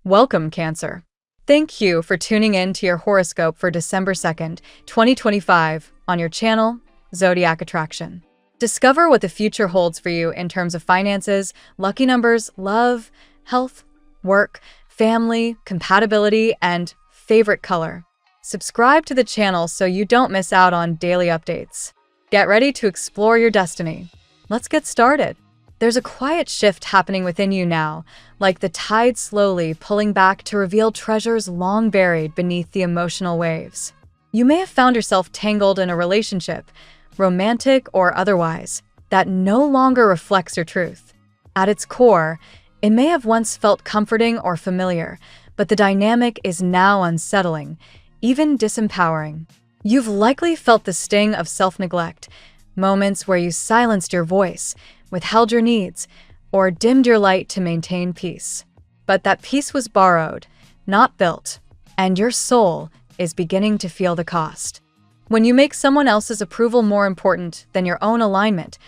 Welcome, Cancer. Thank you for tuning in to your horoscope for December 2nd, 2025, on your channel, Zodiac Attraction. Discover what the future holds for you in terms of finances, lucky numbers, love, health, work, family, compatibility, and favorite color. Subscribe to the channel so you don't miss out on daily updates. Get ready to explore your destiny. Let's get started. There's a quiet shift happening within you now, like the tide slowly pulling back to reveal treasures long buried beneath the emotional waves. You may have found yourself tangled in a relationship, romantic or otherwise, that no longer reflects your truth. At its core, it may have once felt comforting or familiar, but the dynamic is now unsettling, even disempowering. You've likely felt the sting of self-neglect, moments where you silenced your voice, withheld your needs, or dimmed your light to maintain peace. But that peace was borrowed, not built, and your soul is beginning to feel the cost. When you make someone else's approval more important than your own alignment,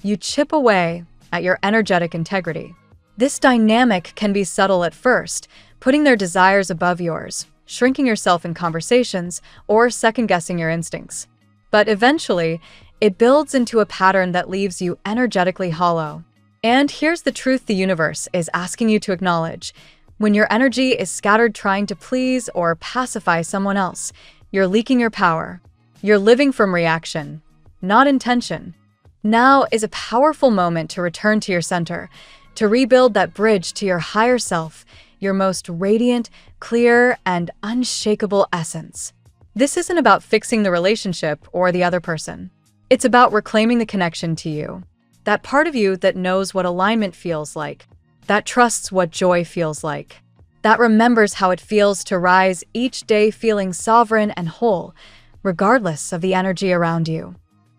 you chip away at your energetic integrity. This dynamic can be subtle at first, putting their desires above yours, shrinking yourself in conversations, or second-guessing your instincts. But eventually, it builds into a pattern that leaves you energetically hollow. And here's the truth the universe is asking you to acknowledge. When your energy is scattered trying to please or pacify someone else, you're leaking your power. You're living from reaction, not intention. Now is a powerful moment to return to your center, to rebuild that bridge to your higher self, your most radiant, clear, and unshakable essence. This isn't about fixing the relationship or the other person. It's about reclaiming the connection to you. That part of you that knows what alignment feels like, that trusts what joy feels like, that remembers how it feels to rise each day feeling sovereign and whole, regardless of the energy around you.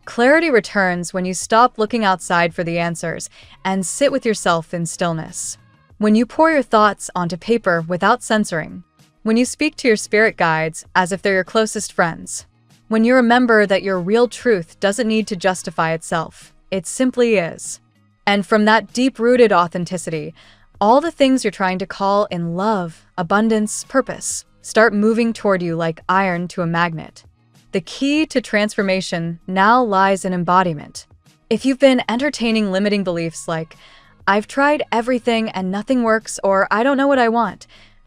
Clarity returns when you stop looking outside for the answers and sit with yourself in stillness. When you pour your thoughts onto paper without censoring. When you speak to your spirit guides as if they're your closest friends. When you remember that your real truth doesn't need to justify itself, it simply is. And from that deep-rooted authenticity, all the things you're trying to call in love, abundance, purpose, start moving toward you like iron to a magnet. The key to transformation now lies in embodiment. If you've been entertaining limiting beliefs like, "I've tried everything and nothing works," or "I don't know what I want,"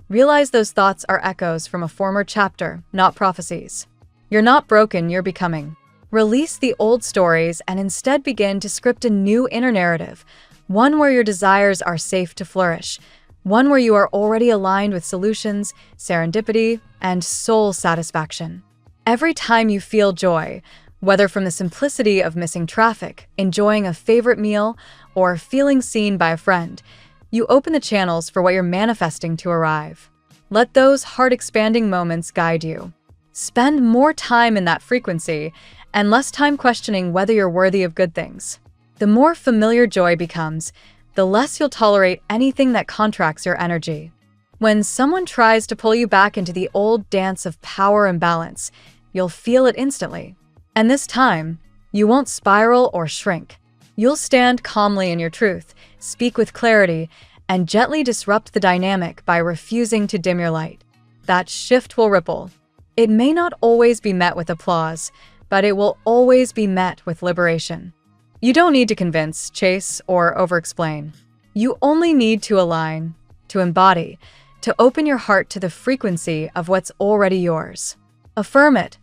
realize those thoughts are echoes from a former chapter, not prophecies. You're not broken, you're becoming. Release the old stories and instead begin to script a new inner narrative, one where your desires are safe to flourish, one where you are already aligned with solutions, serendipity, and soul satisfaction. Every time you feel joy, whether from the simplicity of missing traffic, enjoying a favorite meal, or feeling seen by a friend, you open the channels for what you're manifesting to arrive. Let those heart-expanding moments guide you. Spend more time in that frequency and less time questioning whether you're worthy of good things. The more familiar joy becomes, the less you'll tolerate anything that contracts your energy. When someone tries to pull you back into the old dance of power and balance, you'll feel it instantly. And this time, you won't spiral or shrink. You'll stand calmly in your truth, speak with clarity, and gently disrupt the dynamic by refusing to dim your light. That shift will ripple. It may not always be met with applause, but it will always be met with liberation. You don't need to convince, chase, or over-explain. You only need to align, to embody, to open your heart to the frequency of what's already yours. Affirm it.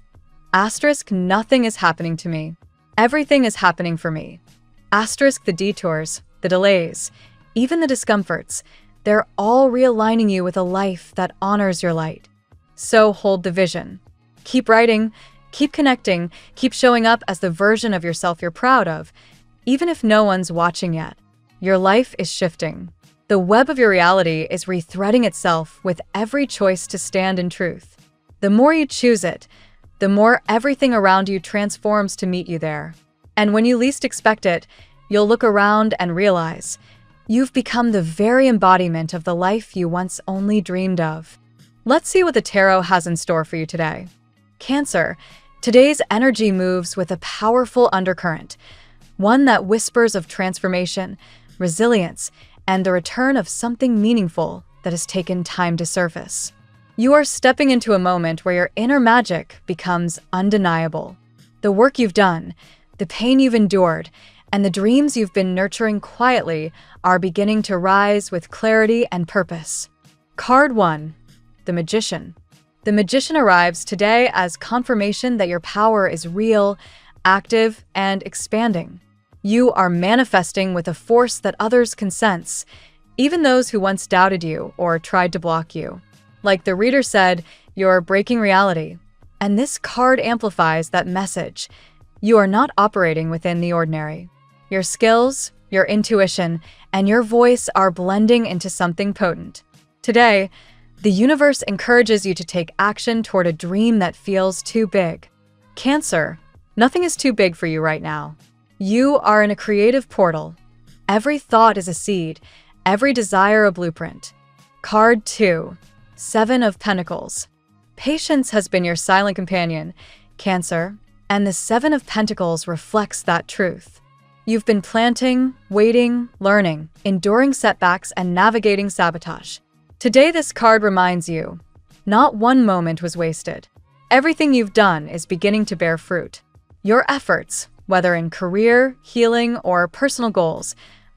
Nothing is happening to me. Everything is happening for me. The detours, the delays, even the discomforts, they're all realigning you with a life that honors your light. So hold the vision. Keep writing, keep connecting, keep showing up as the version of yourself you're proud of, even if no one's watching yet. Your life is shifting. The web of your reality is rethreading itself with every choice to stand in truth. The more you choose it, the more everything around you transforms to meet you there. And when you least expect it, you'll look around and realize you've become the very embodiment of the life you once only dreamed of. Let's see what the tarot has in store for you today. Cancer, today's energy moves with a powerful undercurrent, one that whispers of transformation, resilience, and the return of something meaningful that has taken time to surface. You are stepping into a moment where your inner magic becomes undeniable. The work you've done, the pain you've endured, and the dreams you've been nurturing quietly are beginning to rise with clarity and purpose. Card 1. The Magician. The Magician arrives today as confirmation that your power is real, active, and expanding. You are manifesting with a force that others can sense, even those who once doubted you or tried to block you. Like the reader said, you're breaking reality. And this card amplifies that message. You are not operating within the ordinary. Your skills, your intuition, and your voice are blending into something potent. Today, the universe encourages you to take action toward a dream that feels too big. Cancer, nothing is too big for you right now. You are in a creative portal. Every thought is a seed, every desire a blueprint. Card 2. 7 of Pentacles. Patience has been your silent companion, Cancer, and the 7 of Pentacles reflects that truth. You've been planting, waiting, learning, enduring setbacks, and navigating sabotage. Today, this card reminds you, not one moment was wasted. Everything you've done is beginning to bear fruit. Your efforts, whether in career, healing, or personal goals,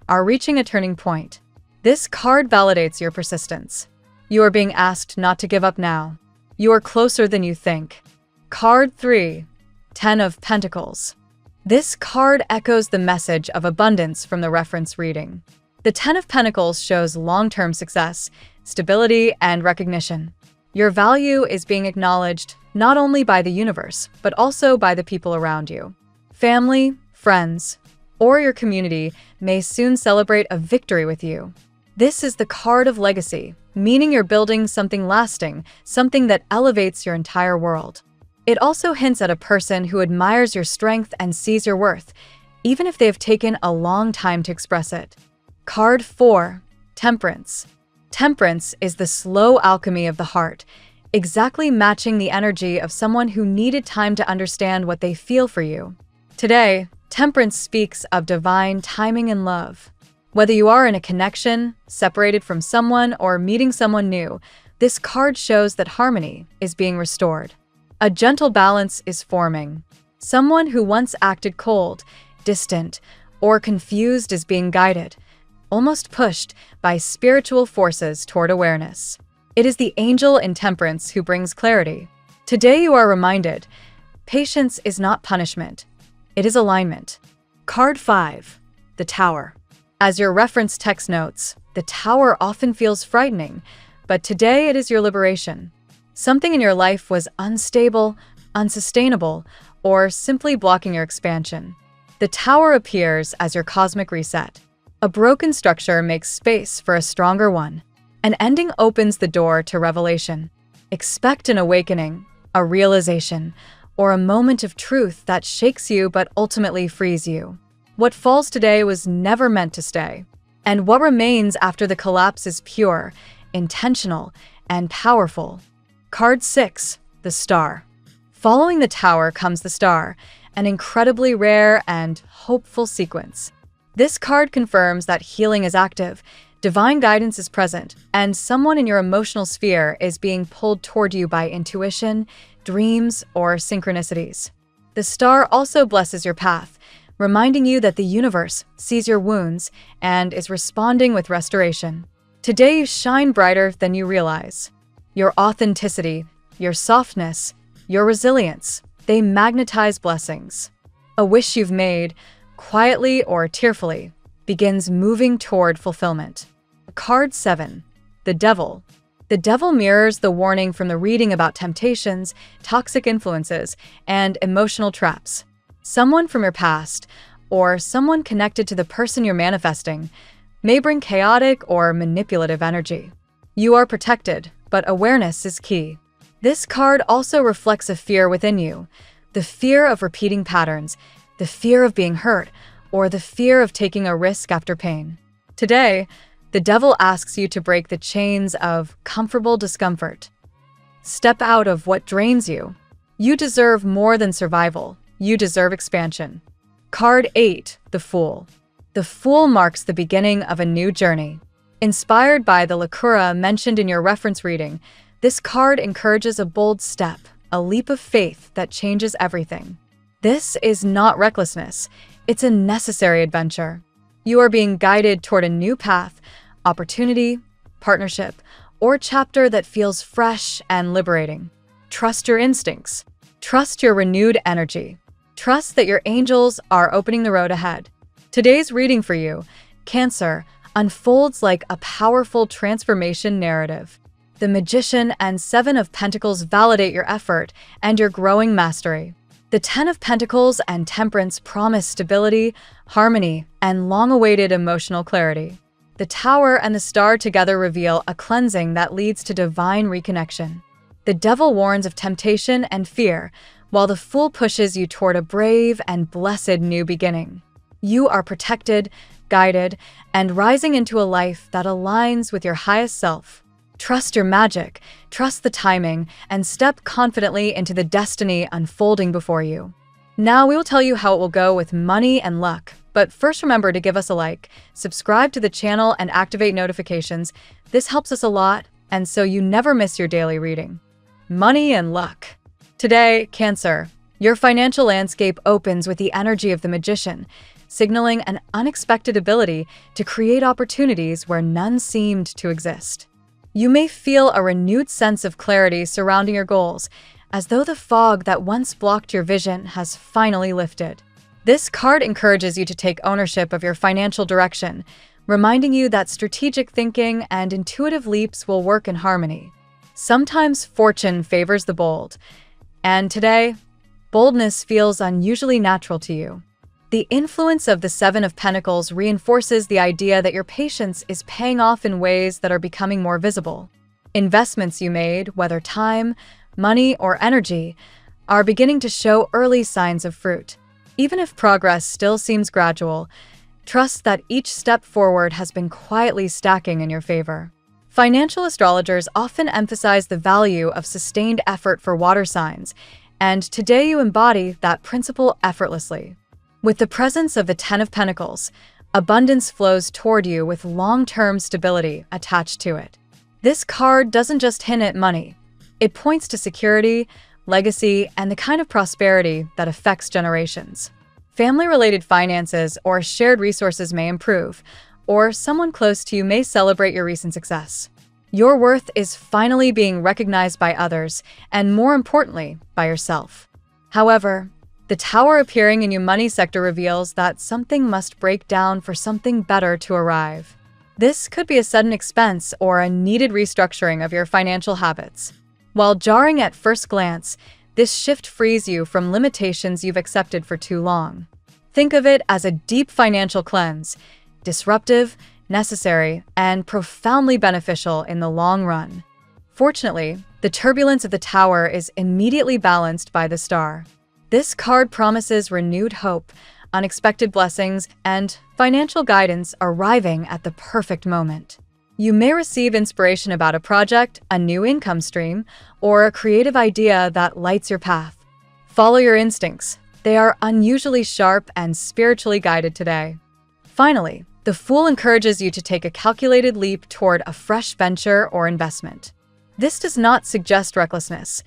are reaching a turning point. This card validates your persistence. You are being asked not to give up now. You are closer than you think. Card 3. 10 of Pentacles. This card echoes the message of abundance from the reference reading. The 10 of Pentacles shows long-term success, stability, and recognition. Your value is being acknowledged not only by the universe, but also by the people around you. Family, friends, or your community may soon celebrate a victory with you. This is the card of legacy, meaning you're building something lasting, something that elevates your entire world. It also hints at a person who admires your strength and sees your worth, even if they have taken a long time to express it. Card 4. Temperance. Temperance is the slow alchemy of the heart, exactly matching the energy of someone who needed time to understand what they feel for you. Today, Temperance speaks of divine timing and love. Whether you are in a connection, separated from someone, or meeting someone new, this card shows that harmony is being restored. A gentle balance is forming. Someone who once acted cold, distant, or confused is being guided, almost pushed by spiritual forces toward awareness. It is the angel in Temperance who brings clarity. Today you are reminded, patience is not punishment. It is alignment. Card 5. The Tower. As your reference text notes, the Tower often feels frightening, but today it is your liberation. Something in your life was unstable, unsustainable, or simply blocking your expansion. The Tower appears as your cosmic reset. A broken structure makes space for a stronger one. An ending opens the door to revelation. Expect an awakening, a realization, or a moment of truth that shakes you but ultimately frees you. What falls today was never meant to stay. And what remains after the collapse is pure, intentional, and powerful. Card 6. The Star. Following the Tower comes the Star, an incredibly rare and hopeful sequence. This card confirms that healing is active, divine guidance is present, and someone in your emotional sphere is being pulled toward you by intuition, dreams, or synchronicities. The Star also blesses your path, reminding you that the universe sees your wounds and is responding with restoration. Today you shine brighter than you realize. Your authenticity, your softness, your resilience, they magnetize blessings. A wish you've made, quietly or tearfully, begins moving toward fulfillment. Card 7. The Devil. The Devil mirrors the warning from the reading about temptations, toxic influences, and emotional traps. Someone from your past, or someone connected to the person you're manifesting, may bring chaotic or manipulative energy. You are protected, but awareness is key. This card also reflects a fear within you, the fear of repeating patterns, the fear of being hurt, or the fear of taking a risk after pain. Today, the Devil asks you to break the chains of comfortable discomfort. Step out of what drains you. You deserve more than survival. You deserve expansion. Card 8. The Fool. The Fool marks the beginning of a new journey. Inspired by the Lakura mentioned in your reference reading, this card encourages a bold step, a leap of faith that changes everything. This is not recklessness, it's a necessary adventure. You are being guided toward a new path, opportunity, partnership, or chapter that feels fresh and liberating. Trust your instincts. Trust your renewed energy. Trust that your angels are opening the road ahead. Today's reading for you, Cancer, unfolds like a powerful transformation narrative. The Magician and Seven of Pentacles validate your effort and your growing mastery. The Ten of Pentacles and Temperance promise stability, harmony, and long-awaited emotional clarity. The Tower and the Star together reveal a cleansing that leads to divine reconnection. The Devil warns of temptation and fear, while the Fool pushes you toward a brave and blessed new beginning. You are protected, guided, and rising into a life that aligns with your highest self. Trust your magic, trust the timing, and step confidently into the destiny unfolding before you. Now we will tell you how it will go with money and luck. But first, remember to give us a like, subscribe to the channel, and activate notifications. This helps us a lot, and so you never miss your daily reading. Money and luck. Today, Cancer, your financial landscape opens with the energy of the Magician, signaling an unexpected ability to create opportunities where none seemed to exist. You may feel a renewed sense of clarity surrounding your goals, as though the fog that once blocked your vision has finally lifted. This card encourages you to take ownership of your financial direction, reminding you that strategic thinking and intuitive leaps will work in harmony. Sometimes fortune favors the bold, and today, boldness feels unusually natural to you. The influence of the Seven of Pentacles reinforces the idea that your patience is paying off in ways that are becoming more visible. Investments you made, whether time, money, or energy, are beginning to show early signs of fruit. Even if progress still seems gradual, trust that each step forward has been quietly stacking in your favor. Financial astrologers often emphasize the value of sustained effort for water signs, and today you embody that principle effortlessly. With the presence of the Ten of Pentacles, abundance flows toward you with long-term stability attached to it. This card doesn't just hint at money. It points to security, legacy, and the kind of prosperity that affects generations. Family-related finances or shared resources may improve, or someone close to you may celebrate your recent success. Your worth is finally being recognized by others, and more importantly, by yourself. However, the Tower appearing in your money sector reveals that something must break down for something better to arrive. This could be a sudden expense or a needed restructuring of your financial habits. While jarring at first glance, this shift frees you from limitations you've accepted for too long. Think of it as a deep financial cleanse, disruptive, necessary, and profoundly beneficial in the long run. Fortunately, the turbulence of the Tower is immediately balanced by the Star. This card promises renewed hope, unexpected blessings, and financial guidance arriving at the perfect moment. You may receive inspiration about a project, a new income stream, or a creative idea that lights your path. Follow your instincts. They are unusually sharp and spiritually guided today. Finally, the Fool encourages you to take a calculated leap toward a fresh venture or investment. This does not suggest recklessness,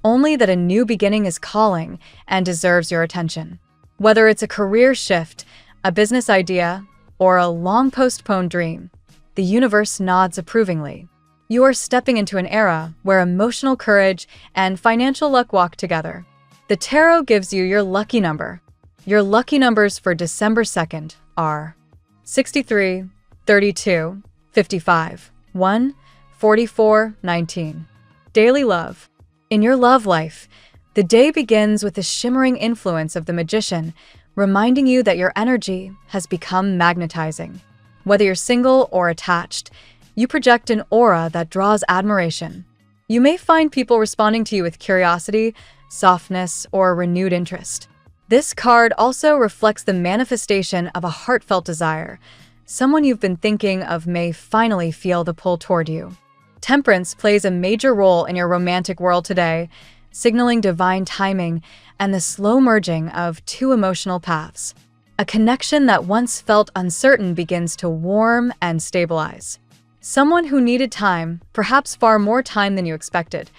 only that a new beginning is calling and deserves your attention. Whether it's a career shift, a business idea, or a long-postponed dream, the universe nods approvingly. You are stepping into an era where emotional courage and financial luck walk together. The tarot gives you your lucky number. Your lucky numbers for December 2nd are 63, 32, 55, 1, 44, 19. Daily love. In your love life, the day begins with the shimmering influence of the Magician, reminding you that your energy has become magnetizing. Whether you're single or attached, you project an aura that draws admiration. You may find people responding to you with curiosity, softness, or renewed interest. This card also reflects the manifestation of a heartfelt desire. Someone you've been thinking of may finally feel the pull toward you. Temperance plays a major role in your romantic world today, signaling divine timing and the slow merging of two emotional paths. A connection that once felt uncertain begins to warm and stabilize. Someone who needed time, perhaps far more time than you expected,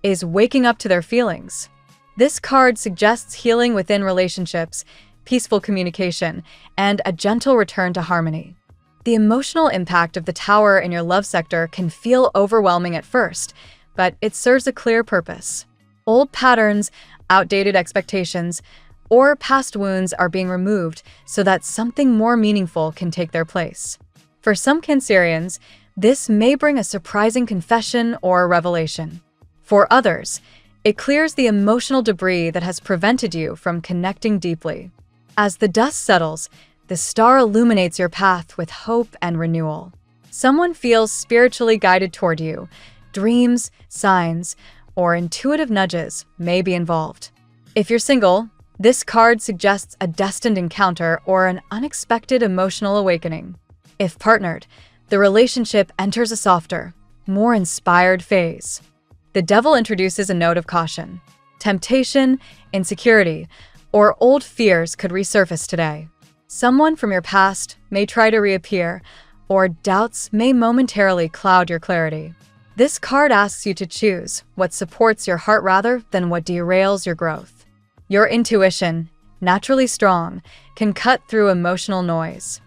is waking up to their feelings. This card suggests healing within relationships, peaceful communication, and a gentle return to harmony. The emotional impact of the Tower in your love sector can feel overwhelming at first, but it serves a clear purpose. Old patterns, outdated expectations, or past wounds are being removed so that something more meaningful can take their place. For some Cancerians, this may bring a surprising confession or revelation. For others, it clears the emotional debris that has prevented you from connecting deeply. As the dust settles, the star illuminates your path with hope and renewal. Someone feels spiritually guided toward you. Dreams, signs, or intuitive nudges may be involved. If you're single, this card suggests a destined encounter or an unexpected emotional awakening. If partnered, the relationship enters a softer, more inspired phase. The Devil introduces a note of caution. Temptation, insecurity, or old fears could resurface today. Someone from your past may try to reappear, or doubts may momentarily cloud your clarity. This card asks you to choose what supports your heart rather than what derails your growth. Your intuition, naturally strong, can cut through emotional noise.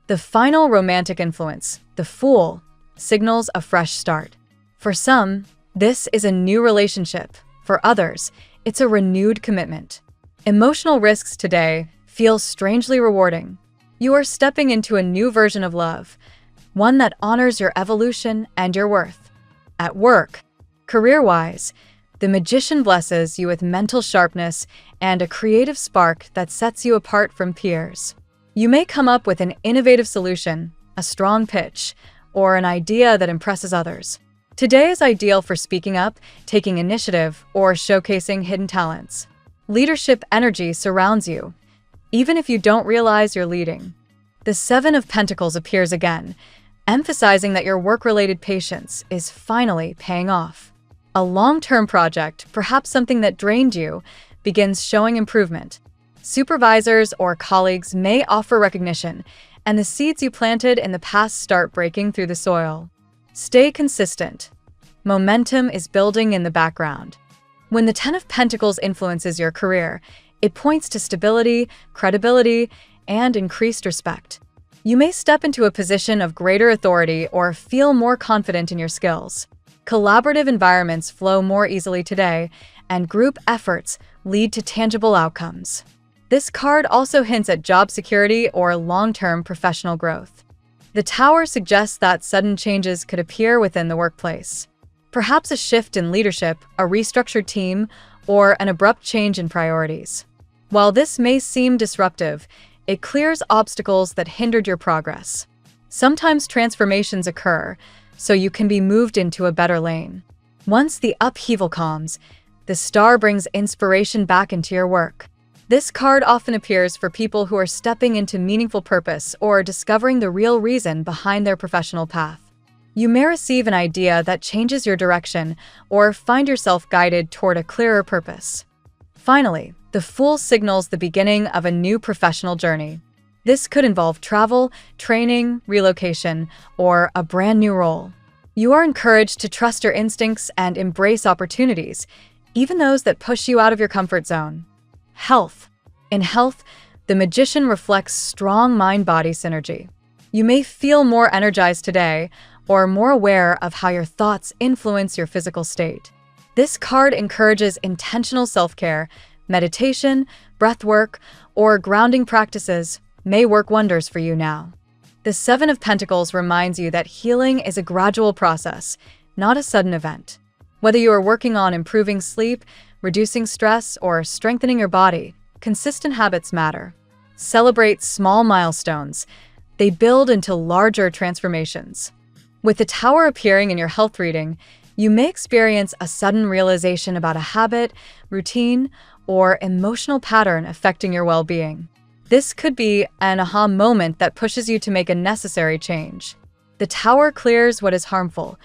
The final romantic influence, the Fool, signals a fresh start. For some, this is a new relationship. For others, it's a renewed commitment. Emotional risks today feel strangely rewarding. You are stepping into a new version of love, one that honors your evolution and your worth. At work, career-wise, the Magician blesses you with mental sharpness and a creative spark that sets you apart from peers. You may come up with an innovative solution, a strong pitch, or an idea that impresses others. Today is ideal for speaking up, taking initiative, or showcasing hidden talents. Leadership energy surrounds you, even if you don't realize you're leading. The Seven of Pentacles appears again, emphasizing that your work-related patience is finally paying off. A long-term project, perhaps something that drained you, begins showing improvement. Supervisors or colleagues may offer recognition, and the seeds you planted in the past start breaking through the soil. Stay consistent. Momentum is building in the background. When the Ten of Pentacles influences your career, it points to stability, credibility, and increased respect. You may step into a position of greater authority or feel more confident in your skills. Collaborative environments flow more easily today, and group efforts lead to tangible outcomes. This card also hints at job security or long-term professional growth. The Tower suggests that sudden changes could appear within the workplace. Perhaps a shift in leadership, a restructured team, or an abrupt change in priorities. While this may seem disruptive, it clears obstacles that hindered your progress. Sometimes transformations occur, so you can be moved into a better lane. Once the upheaval calms, the star brings inspiration back into your work. This card often appears for people who are stepping into meaningful purpose or discovering the real reason behind their professional path. You may receive an idea that changes your direction or find yourself guided toward a clearer purpose. Finally, the Fool signals the beginning of a new professional journey. This could involve travel, training, relocation, or a brand new role. You are encouraged to trust your instincts and embrace opportunities, even those that push you out of your comfort zone. Health. In health, the Magician reflects strong mind-body synergy. You may feel more energized today or more aware of how your thoughts influence your physical state. This card encourages intentional self-care. Meditation, breath work, or grounding practices may work wonders for you now. The Seven of Pentacles reminds you that healing is a gradual process, not a sudden event. Whether you are working on improving sleep, reducing stress, or strengthening your body, consistent habits matter. Celebrate small milestones. They build into larger transformations. With the Tower appearing in your health reading, you may experience a sudden realization about a habit, routine, or emotional pattern affecting your well-being. This could be an aha moment that pushes you to make a necessary change. The Tower clears what is harmful,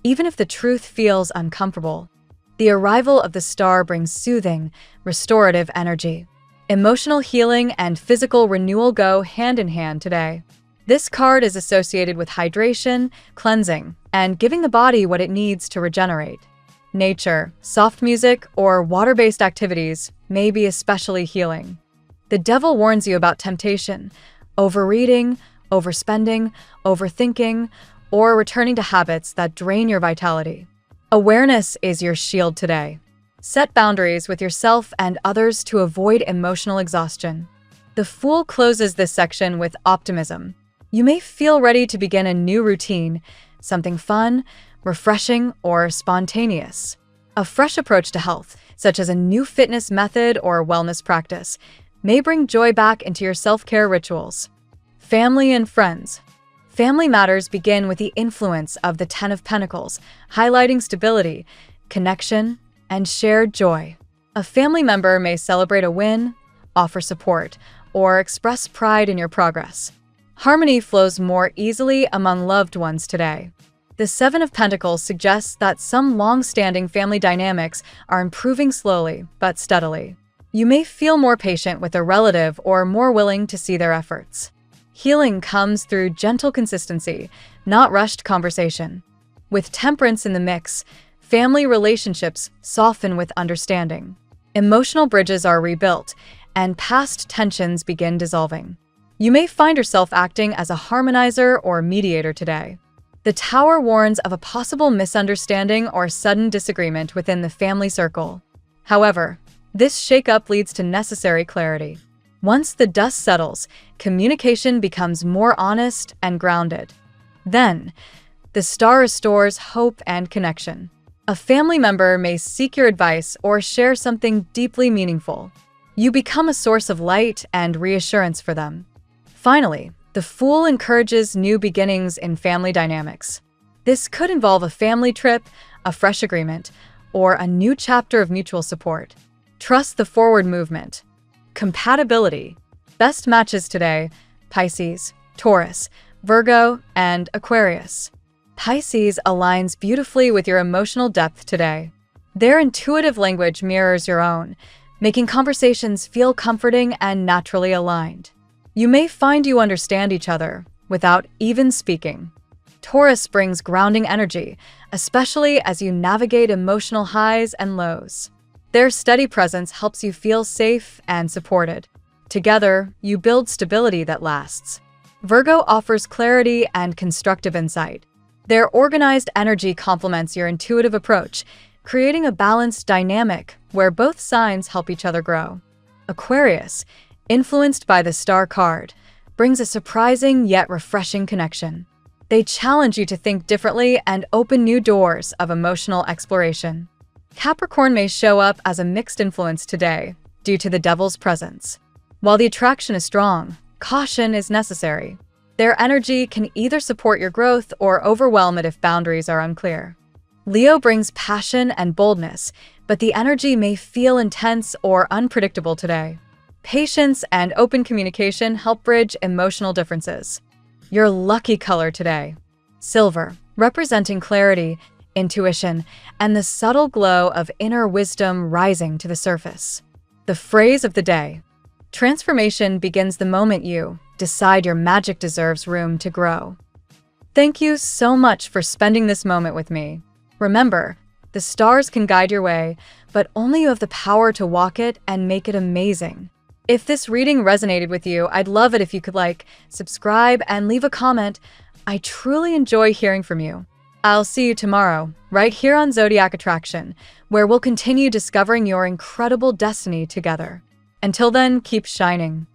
even if the truth feels uncomfortable. The arrival of the star brings soothing, restorative energy. Emotional healing and physical renewal go hand in hand today. This card is associated with hydration, cleansing, and giving the body what it needs to regenerate. Nature, soft music, or water-based activities may be especially healing. The devil warns you about temptation, overreading, overspending, overthinking, or returning to habits that drain your vitality. Awareness is your shield today. Set boundaries with yourself and others to avoid emotional exhaustion. The Fool closes this section with optimism. You may feel ready to begin a new routine, something fun, refreshing, or spontaneous. A fresh approach to health, such as a new fitness method or wellness practice, may bring joy back into your self-care rituals. Family and friends. Family matters begin with the influence of the Ten of Pentacles, highlighting stability, connection, and shared joy. A family member may celebrate a win, offer support, or express pride in your progress. Harmony flows more easily among loved ones today. The Seven of Pentacles suggests that some long-standing family dynamics are improving slowly but steadily. You may feel more patient with a relative or more willing to see their efforts. Healing comes through gentle consistency, not rushed conversation. With temperance in the mix, family relationships soften with understanding. Emotional bridges are rebuilt, and past tensions begin dissolving. You may find yourself acting as a harmonizer or mediator today. The Tower warns of a possible misunderstanding or sudden disagreement within the family circle. However, this shakeup leads to necessary clarity. Once the dust settles, communication becomes more honest and grounded. Then, the Star restores hope and connection. A family member may seek your advice or share something deeply meaningful. You become a source of light and reassurance for them. Finally, the Fool encourages new beginnings in family dynamics. This could involve a family trip, a fresh agreement, or a new chapter of mutual support. Trust the forward movement. Compatibility. Best matches today: Pisces, Taurus, Virgo, and Aquarius. Pisces aligns beautifully with your emotional depth today. Their intuitive language mirrors your own, making conversations feel comforting and naturally aligned. You may find you understand each other without even speaking. Taurus brings grounding energy, especially as you navigate emotional highs and lows. Their steady presence helps you feel safe and supported. Together, you build stability that lasts. Virgo offers clarity and constructive insight. Their organized energy complements your intuitive approach, creating a balanced dynamic where both signs help each other grow. Aquarius, influenced by the Star card, brings a surprising yet refreshing connection. They challenge you to think differently and open new doors of emotional exploration. Capricorn may show up as a mixed influence today due to the Devil's presence. While the attraction is strong, caution is necessary. Their energy can either support your growth or overwhelm it if boundaries are unclear. Leo brings passion and boldness, but the energy may feel intense or unpredictable today. Patience and open communication help bridge emotional differences. Your lucky color today: silver, representing clarity, intuition, and the subtle glow of inner wisdom rising to the surface. The phrase of the day: transformation begins the moment you decide your magic deserves room to grow. Thank you so much for spending this moment with me. Remember, the stars can guide your way, but only you have the power to walk it and make it amazing. If this reading resonated with you, I'd love it if you could like, subscribe, and leave a comment. I truly enjoy hearing from you. I'll see you tomorrow, right here on Zodiac Attraction, where we'll continue discovering your incredible destiny together. Until then, keep shining.